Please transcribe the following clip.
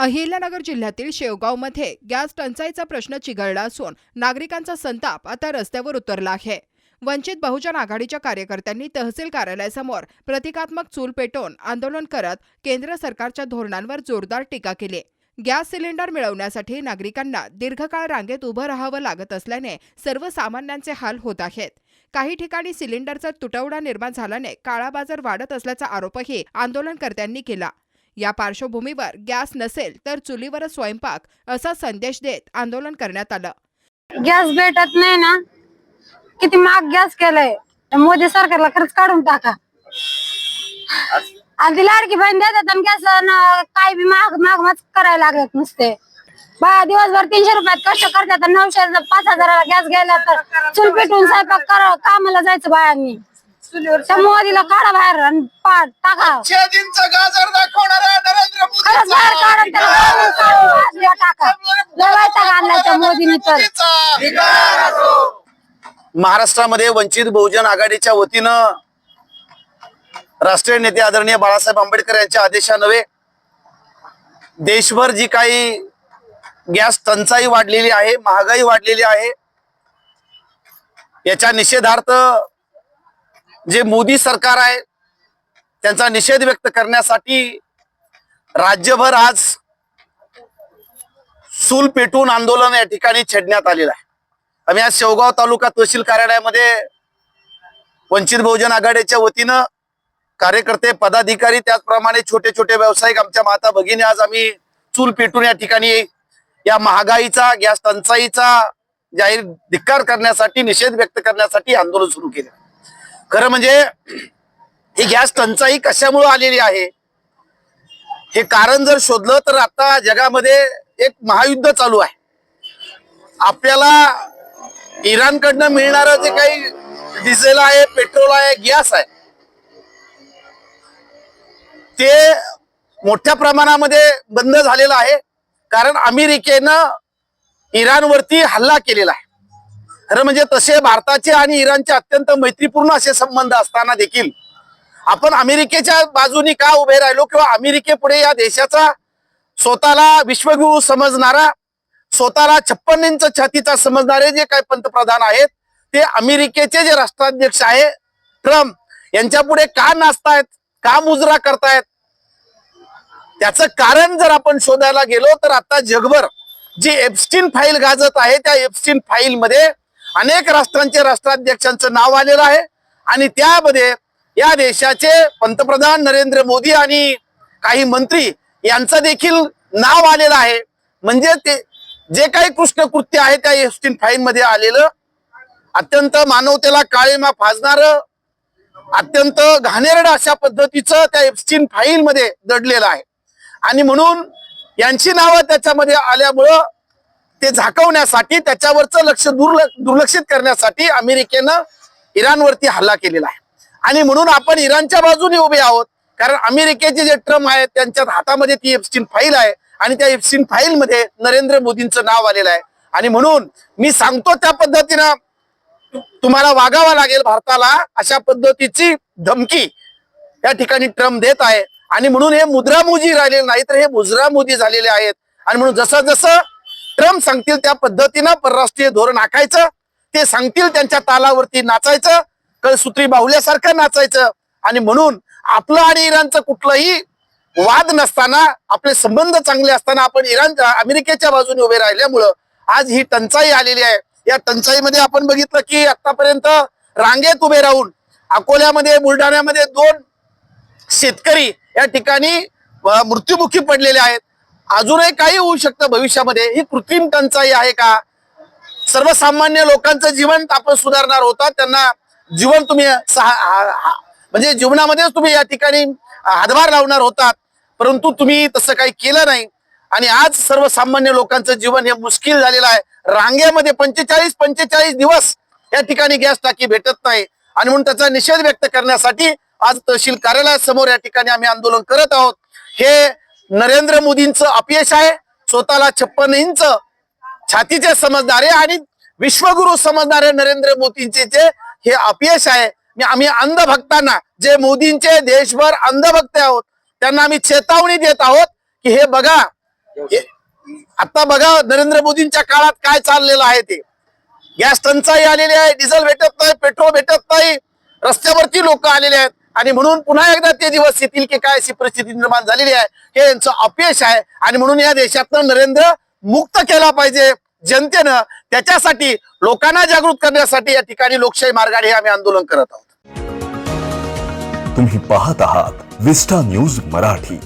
अहिल्यानगर जिल्ह्यातील शेवगावमध्ये गॅस टंचाईचा प्रश्न चिघळला असून नागरिकांचा संताप आता रस्त्यावर उतरला आहे। वंचित बहुजन आघाडीच्या कार्यकर्त्यांनी तहसील कार्यालयासमोर प्रतिकात्मक चूल पेटवून आंदोलन करत केंद्र सरकारच्या धोरणांवर जोरदार टीका केली। गॅस सिलेंडर मिळवण्यासाठी नागरिकांना दीर्घकाळ रांगेत उभं राहावं लागत असल्याने सर्वसामान्यांचे हाल होत आहेत। काही ठिकाणी सिलेंडरचा तुटवडा निर्माण झाल्याने काळाबाजार वाढत असल्याचा आरोपही आंदोलनकर्त्यांनी केला। या पार्श्वभूमीवर गॅस नसेल तर चुलीवरच स्वयंपाक असा संदेश देत आंदोलन करण्यात आलं। गॅस भेटत नाही ना, किती महाग गॅस केलाय मोदी सरकारला, खरंच काढून टाका। आणि ती लाडकी बहीण देतात आणि गॅस काय बी महाग महाग करायला लागत नुसते। बाया दिवसभर 300 रुपयात कष्ट करतात, 900 5,000ला गॅस घ्यायला तर चूल पेटून स्वयंपाक कामाला जायचं बायांनी। त्या मोदीला काढा बाहेर आणि टाका। गाजर दाखवणाऱ्या नरेंद्र खरंच बाहेर काढून त्याला टाका। लढायचा आणलाय त्या मोदीने तर। महाराष्ट्रामध्ये वंचित बहुजन आघाडीच्या वतीनं राष्ट्रीय नेते आदरणीय बाळासाहेब आंबेडकर यांच्या आदेशान्वये देशभर जी काही गॅस टंचाई वाढलेली आहे, महागाई वाढलेली आहे, याच्या निषेधार्थ जे मोदी सरकार आहे त्यांचा निषेध व्यक्त करण्यासाठी राज्यभर आज चूल पेटून आंदोलन या ठिकाणी छेडण्यात आलेलं आहे। आम्ही आज शेवगाव तालुका तहसील कार्यालयामध्ये वंचित बहुजन आघाडीच्या वतीनं कार्यकर्ते, पदाधिकारी, त्याचप्रमाणे छोटे छोटे व्यावसायिक, आमच्या माता भगिनी आज आम्ही चूल पेटून या ठिकाणी या महागाईचा, गॅस टंचाईचा जाहीर धिक्कार करण्यासाठी, निषेध व्यक्त करण्यासाठी आंदोलन सुरू केलं। खरं म्हणजे ही गॅस टंचाई कशामुळे आलेली आहे हे कारण जर शोधलं तर आता जगामध्ये एक महायुद्ध चालू आहे। आपल्याला इराणकडनं मिळणारं जे काही डिझेल आहे, पेट्रोल आहे, गॅस आहे, ते मोठ्या प्रमाणामध्ये बंद झालेलं आहे, कारण अमेरिकेनं इराणवरती हल्ला केलेला आहे। खरं म्हणजे तसे भारताचे आणि इराणचे अत्यंत मैत्रीपूर्ण असे संबंध असताना देखील आपण अमेरिकेच्या बाजूनी का उभे राहिलो, किंवा अमेरिकेपुढे या देशाचा स्वतःला विश्वगुरु समजणारा, स्वतःला 56 इंच छातीचा समजणारे जे काही पंतप्रधान आहेत ते अमेरिकेचे जे राष्ट्राध्यक्ष आहे ट्रम्प यांच्या पुढे का नाचतायत, का मुजरा करतायत, त्याचं कारण जर आपण शोधायला गेलो तर आता जगभर जी एप्स्टीन फाईल गाजत आहे त्या एप्स्टीन फाईल मध्ये अनेक राष्ट्रांचे राष्ट्राध्यक्षांचं नाव आलेलं आहे आणि त्यामध्ये या देशाचे पंतप्रधान नरेंद्र मोदी आणि काही मंत्री यांचं देखील नाव आलेलं आहे। म्हणजे ते जे काही कृष्णकृत्य आहे त्या एप्स्टीन फाईल मध्ये आलेलं, अत्यंत मानवतेला काळीमा फासणारं, अत्यंत घाणेरडं अशा पद्धतीचं त्या एप्स्टीन फाईल मध्ये दडलेलं आहे। आणि म्हणून यांची नावं त्याच्यामध्ये आल्यामुळं ते झाकवण्यासाठी, त्याच्यावरचं लक्ष दुर्लक्षित करण्यासाठी अमेरिकेनं इराणवरती हल्ला केलेला आहे। आणि म्हणून आपण इराणच्या बाजूने उभे आहोत, कारण अमेरिकेचे जे ट्रम्प आहेत त्यांच्या हातामध्ये ती एप्स्टीन फाईल आहे आणि त्या एप्स्टीन फाईल मध्ये नरेंद्र मोदींचं नाव आलेलं आहे। आणि म्हणून मी सांगतो त्या पद्धतीनं तुम्हाला वागावं लागेल भारताला, अशा पद्धतीची धमकी या ठिकाणी ट्रम्प देत आहे। आणि म्हणून हे मुद्रामोदी राहिलेले नाही तर हे मुजरामोदी झालेले आहेत। आणि म्हणून जसं जसं ट्रम्प सांगतील त्या पद्धतीनं परराष्ट्रीय धोरण आखायचं, ते सांगतील त्यांच्या तालावरती नाचायचं, कळसूत्री बाहुल्यासारखं नाचायचं। आणि म्हणून आपलं आणि इराणचं कुठलंही वाद नसताना, आपले संबंध चांगले असताना आपण अमेरिकेच्या बाजूने उभे राहिल्यामुळं आज ही टंचाई आलेली आहे। या टंचाईमध्ये आपण बघितलं की आतापर्यंत रांगेत उभे राहून अकोल्यामध्ये, बुलढाण्यामध्ये 2 शेतकरी या ठिकाणी मृत्युमुखी पडलेले आहेत। अजूनही काही होऊ शकतं भविष्यामध्ये। ही कृत्रिम टंचाई आहे का? सर्वसामान्य लोकांचं जीवन आपण सुधारणार होता, त्यांना जीवन तुम्ही म्हणजे जीवनामध्येच तुम्ही या ठिकाणी हातभार लावणार होतात, परंतु तुम्ही तसं काही केलं नाही। आणि आज सर्वसामान्य लोकांचं जीवन हे मुश्किल झालेलं आहे। रांगेमध्ये 45 दिवस या ठिकाणी गॅस टाकी भेटत नाही आणि म्हणून त्याचा निषेध व्यक्त करण्यासाठी आज तहसील कार्यालयासमोर या ठिकाणी आम्ही आंदोलन करत आहोत। हे नरेंद्र मोदींचं अपयश आहे, स्वतःला 56 इंच छातीचे समजणारे आणि विश्वगुरु समजणारे नरेंद्र मोदींचे जे हे अपयश आहे। आम्ही अंधभक्तांना, जे मोदींचे देशभर अंधभक्त आहोत, त्यांना आम्ही चेतावणी देत आहोत की हे बघा, आता बघा नरेंद्र मोदींच्या काळात काय चाललेलं आहे ते. गॅस टंचाई आलेली आहे, डिझेल भेटत नाही, पेट्रोल भेटत नाही, रस्त्यावरती लोक आलेले आहेत आणि म्हणून पुन्हा एकदा ते दिवस येतील की काय अशी परिस्थिती निर्माण झालेली आहे. हे यांचं अपयश आहे आणि म्हणून या देशातनं नरेंद्र मुक्त केला पाहिजे जनतेनं. त्याच्यासाठी लोकांना जागृत करण्यासाठी या ठिकाणी लोकशाही मार्गाने हे आम्ही आंदोलन करत आहोत. तुम्ही पाहत आहात विस्टा न्यूज मराठी.